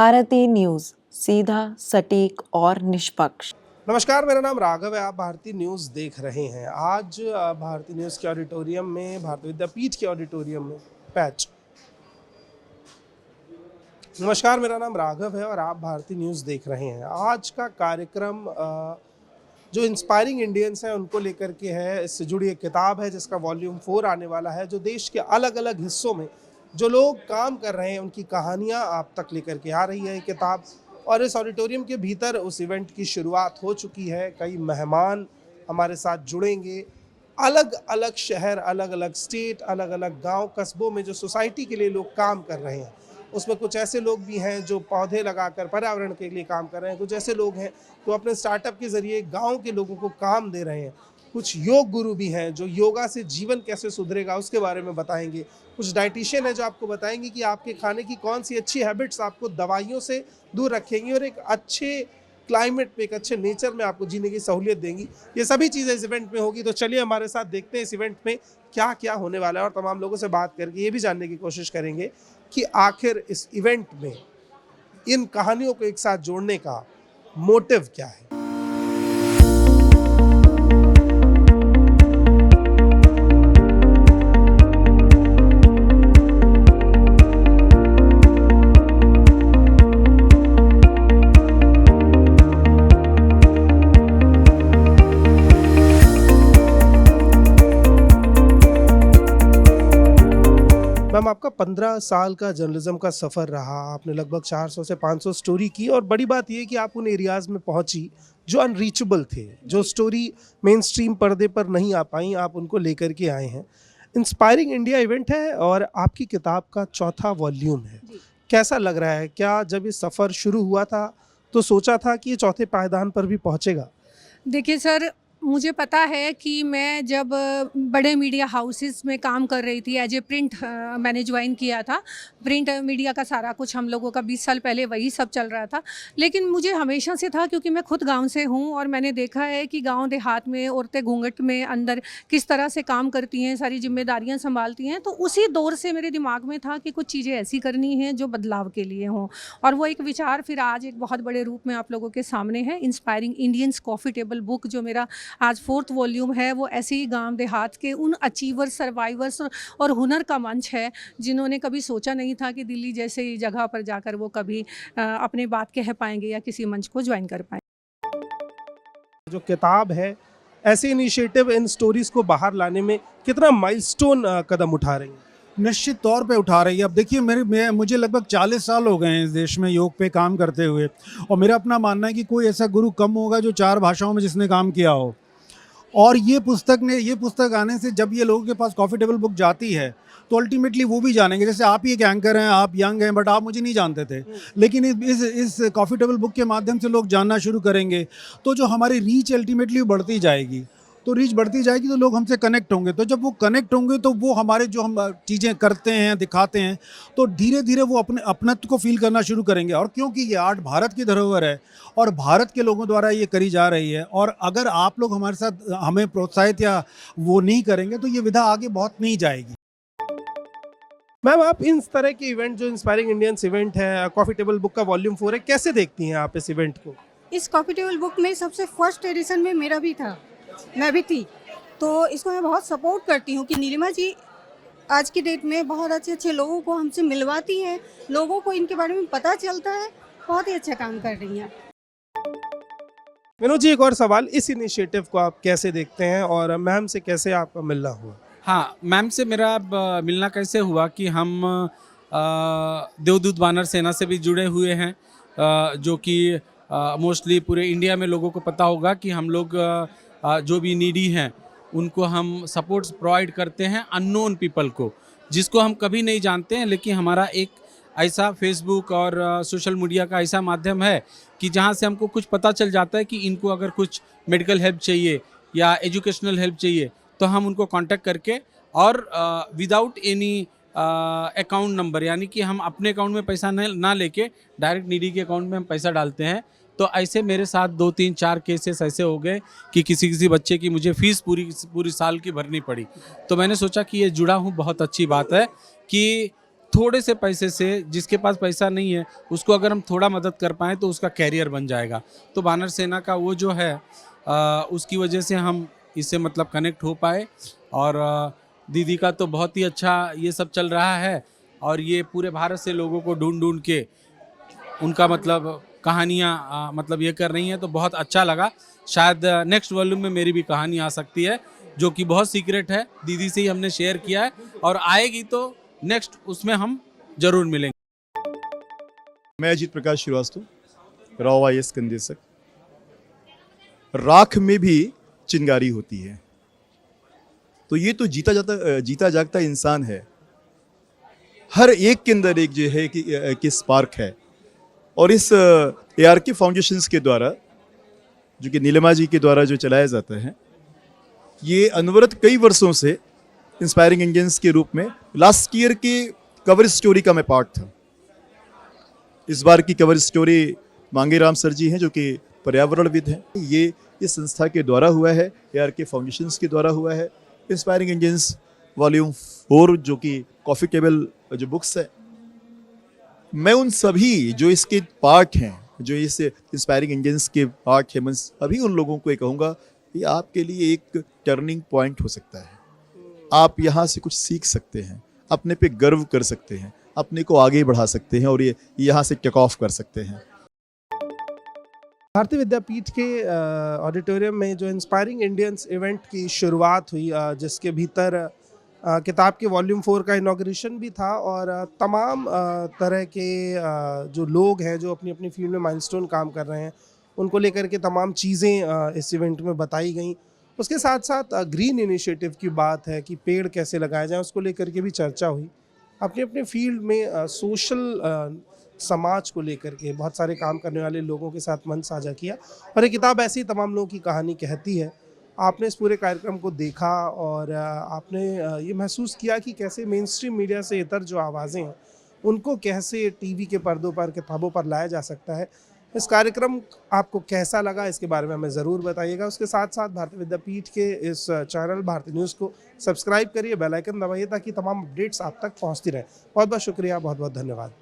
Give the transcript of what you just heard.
Bharti news, सीधा, सटीक और निष्पक्ष। नमस्कार, मेरा नाम राघव है। आप भारती न्यूज़ देख रहे हैं। आज भारती न्यूज़ के ऑडिटोरियम में, भारतीय विद्यापीठ के ऑडिटोरियम में पैच। नमस्कार, मेरा नाम राघव है और आप भारती न्यूज़ देख रहे हैं। आज का कार्यक्रम जो इंस्पायरिंग इंडियंस हैं उनको लेकर के है। इससे जुड़ी एक किताब है जिसका वॉल्यूम 4 आने वाला है, जो देश के अलग अलग हिस्सों में जो लोग काम कर रहे हैं उनकी कहानियाँ आप तक लेकर के आ रही है ये किताब। और इस ऑडिटोरियम के भीतर उस इवेंट की शुरुआत हो चुकी है। कई मेहमान हमारे साथ जुड़ेंगे। अलग अलग शहर, अलग अलग स्टेट, अलग अलग गांव, कस्बों में जो सोसाइटी के लिए लोग काम कर रहे हैं, उसमें कुछ ऐसे लोग भी हैं जो पौधे लगाकर पर्यावरण के लिए काम कर रहे हैं। कुछ ऐसे लोग हैं जो अपने स्टार्टअप के ज़रिए गांव के लोगों को काम दे रहे हैं। कुछ योग गुरु भी हैं जो योगा से जीवन कैसे सुधरेगा उसके बारे में बताएंगे। कुछ डाइटिशियन है जो आपको बताएंगे कि आपके खाने की कौन सी अच्छी हैबिट्स आपको दवाइयों से दूर रखेंगी और एक अच्छे क्लाइमेट में, एक अच्छे नेचर में आपको जीने की सहूलियत देंगी। ये सभी चीज़ें इस इवेंट में होगी। तो चलिए हमारे साथ देखते हैं इस इवेंट में क्या क्या होने वाला है और तमाम लोगों से बात करके ये भी जानने की कोशिश करेंगे कि आखिर इस इवेंट में इन कहानियों को एक साथ जोड़ने का मोटिव क्या है। मैम, आपका 15 साल का जर्नलिज्म का सफ़र रहा। आपने लगभग 400 से 500 स्टोरी की और बड़ी बात यह कि आप उन एरियाज़ में पहुंची जो अनरीचेबल थे, जो स्टोरी मेन स्ट्रीम पर्दे पर नहीं आ पाई, आप उनको लेकर के आए हैं। इंस्पायरिंग इंडिया इवेंट है और आपकी किताब का चौथा वॉल्यूम है। कैसा लग रहा है? क्या जब ये सफ़र शुरू हुआ था तो सोचा था कि ये चौथे पायदान पर भी पहुँचेगा? देखिए सर, मुझे पता है कि मैं जब बड़े मीडिया हाउसेस में काम कर रही थी एज ए प्रिंट, मैंने ज्वाइन किया था। प्रिंट मीडिया का सारा कुछ हम लोगों का 20 साल पहले वही सब चल रहा था। लेकिन मुझे हमेशा से था, क्योंकि मैं खुद गांव से हूं और मैंने देखा है कि गांव देहात में औरतें घूंघट में अंदर किस तरह से काम करती हैं, सारी जिम्मेदारियां संभालती हैं। तो उसी दौर से मेरे दिमाग में था कि कुछ चीज़ें ऐसी करनी हैं जो बदलाव के लिए हों। और वो एक विचार फिर आज एक बहुत बड़े रूप में आप लोगों के सामने है। Inspiring Indians coffee table book, जो मेरा आज 4th वॉल्यूम है, वो ऐसे ही गांव देहात के उन अचीवर्स, सर्वाइवर्स और हुनर का मंच है जिन्होंने कभी सोचा नहीं था कि दिल्ली जैसे जगह पर जाकर वो कभी अपने बात कह पाएंगे या किसी मंच को ज्वाइन कर पाएंगे। जो किताब है, ऐसे इनिशिएटिव इन स्टोरीज को बाहर लाने में कितना माइलस्टोन कदम उठा रही है? निश्चित तौर पे उठा रही है। अब देखिए, मुझे लगभग 40 साल हो गए हैं इस देश में योग पे काम करते हुए, और मेरा अपना मानना है कि कोई ऐसा गुरु कम होगा जो 4 भाषाओं में जिसने काम किया हो। और ये पुस्तक आने से जब ये लोगों के पास कॉफ़ी टेबल बुक जाती है तो अल्टीमेटली वो भी जानेंगे। जैसे आप ही एक एंकर हैं, आप यंग हैं, बट आप मुझे नहीं जानते थे, लेकिन इस कॉफ़ी टेबल बुक के माध्यम से लोग जानना शुरू करेंगे तो जो हमारी रीच अल्टीमेटली बढ़ती जाएगी। तो रीच बढ़ती जाएगी तो लोग हमसे कनेक्ट होंगे। तो जब वो कनेक्ट होंगे तो वो हमारे जो हम चीज़ें करते हैं, दिखाते हैं, तो धीरे धीरे वो अपने अपनत्व को फील करना शुरू करेंगे। और क्योंकि ये आर्ट भारत की धरोहर है और भारत के लोगों द्वारा ये करी जा रही है, और अगर आप लोग हमारे साथ हमें प्रोत्साहित या वो नहीं करेंगे तो ये विधा आगे बहुत नहीं जाएगी। मैम, आप इन तरह के इवेंट, जो इंस्पायरिंग इंडियंस इवेंट है, कॉफ़ी टेबल बुक का वॉल्यूम 4 है, कैसे देखती हैं आप इस इवेंट को? इस कॉफ़ी टेबल बुक में सबसे फर्स्ट एडिशन में मेरा भी था, मैं भी थी, तो इसको मैं बहुत सपोर्ट करती हूँ कि नीलिमा जी आज की डेट में बहुत अच्छे अच्छे लोगों को हमसे मिलवाती हैं, लोगों को इनके बारे में पता चलता है। बहुत ही अच्छा काम कर रही हैं। विनोद जी, एक और सवाल, इस इनिशिएटिव को आप कैसे देखते हैं और मैम से कैसे आपका मिलना हुआ? हाँ, मैम से मेरा मिलना कैसे हुआ कि हम देवदूत वानर सेना से भी जुड़े हुए हैं, जो कि मोस्टली पूरे इंडिया में लोगों को पता होगा कि हम लोग जो भी नीडी हैं उनको हम सपोर्ट्स प्रोवाइड करते हैं, अननोन पीपल को, जिसको हम कभी नहीं जानते हैं। लेकिन हमारा एक ऐसा फेसबुक और सोशल मीडिया का ऐसा माध्यम है कि जहाँ से हमको कुछ पता चल जाता है कि इनको अगर कुछ मेडिकल हेल्प चाहिए या एजुकेशनल हेल्प चाहिए तो हम उनको कांटेक्ट करके और विदाउट एनी अकाउंट नंबर, यानी कि हम अपने अकाउंट में पैसा ना लेके डायरेक्ट नीडी के अकाउंट में हम पैसा डालते हैं। तो ऐसे मेरे साथ 2, 3, 4 केसेस ऐसे हो गए कि किसी बच्चे की मुझे फ़ीस पूरी साल की भरनी पड़ी। तो मैंने सोचा कि ये जुड़ा हूँ, बहुत अच्छी बात है कि थोड़े से पैसे से, जिसके पास पैसा नहीं है उसको अगर हम थोड़ा मदद कर पाएँ तो उसका कैरियर बन जाएगा। तो वानर सेना का वो जो है उसकी वजह से हम इससे मतलब कनेक्ट हो पाए। और दीदी का तो बहुत ही अच्छा ये सब चल रहा है और ये पूरे भारत से लोगों को ढूंढ ढूंढ के उनका मतलब कहानियाँ मतलब ये कर रही हैं, तो बहुत अच्छा लगा। शायद नेक्स्ट वॉल्यूम में मेरी भी कहानी आ सकती है, जो कि बहुत सीक्रेट है, दीदी से ही हमने शेयर किया है, और आएगी तो नेक्स्ट उसमें हम जरूर मिलेंगे। मैं अजीत प्रकाश श्रीवास्तव, राव IAS कंदेशक। राख में भी चिंगारी होती है, तो ये तो जीता जागता इंसान है। हर एक के अंदर एक जो है कि स्पार्क है। और इस ARK फाउंडेशंस के द्वारा, जो कि नीलिमा जी के द्वारा जो चलाया जाता है, ये अनवरत कई वर्षों से इंस्पायरिंग इंडियंस के रूप में लास्ट ईयर के कवर स्टोरी का मैं पार्ट था। इस बार की कवर स्टोरी मांगेराम सर जी हैं, जो कि पर्यावरणविद हैं। ये इस संस्था के द्वारा हुआ है, ARK फाउंडेशंस के द्वारा हुआ है। इंस्पायरिंग इंडियंस वॉल्यूम 4 जो कि कॉफ़ी टेबल जो बुक्स है, मैं उन सभी जो इसके पार्ट हैं, जो इस इंस्पायरिंग इंडियंस के पार्ट हैं, मैं सभी उन लोगों को ये कहूँगा ये आपके लिए एक टर्निंग पॉइंट हो सकता है। आप यहाँ से कुछ सीख सकते हैं, अपने पे गर्व कर सकते हैं, अपने को आगे बढ़ा सकते हैं और ये यहाँ से टेक ऑफ कर सकते हैं। भारतीय विद्यापीठ के ऑडिटोरियम में जो इंस्पायरिंग इंडियंस इवेंट की शुरुआत हुई, जिसके भीतर किताब के वॉल्यूम 4 का इनॉग्रेशन भी था, और तमाम तरह के जो लोग हैं जो अपनी अपनी फील्ड में माइलस्टोन काम कर रहे हैं, उनको लेकर के तमाम चीज़ें इस इवेंट में बताई गई। उसके साथ साथ ग्रीन इनिशिएटिव की बात है कि पेड़ कैसे लगाए जाएं, उसको लेकर के भी चर्चा हुई। अपने अपने फील्ड में सोशल समाज को लेकर के बहुत सारे काम करने वाले लोगों के साथ मन साझा किया, और ये किताब ऐसी तमाम लोगों की कहानी कहती है। आपने इस पूरे कार्यक्रम को देखा और आपने ये महसूस किया कि कैसे मेन स्ट्रीम मीडिया से इतर जो आवाज़ें हैं उनको कैसे टीवी के पर्दों पर, किताबों पर लाया जा सकता है। इस कार्यक्रम आपको कैसा लगा, इसके बारे में हमें ज़रूर बताइएगा। उसके साथ साथ भारतीय विद्यापीठ के इस चैनल भारती न्यूज़ को सब्सक्राइब करिए, बेल आइकन दबाइए, ताकि तमाम अपडेट्स आप तक पहुंचती रहें। बहुत बहुत शुक्रिया, बहुत बहुत धन्यवाद।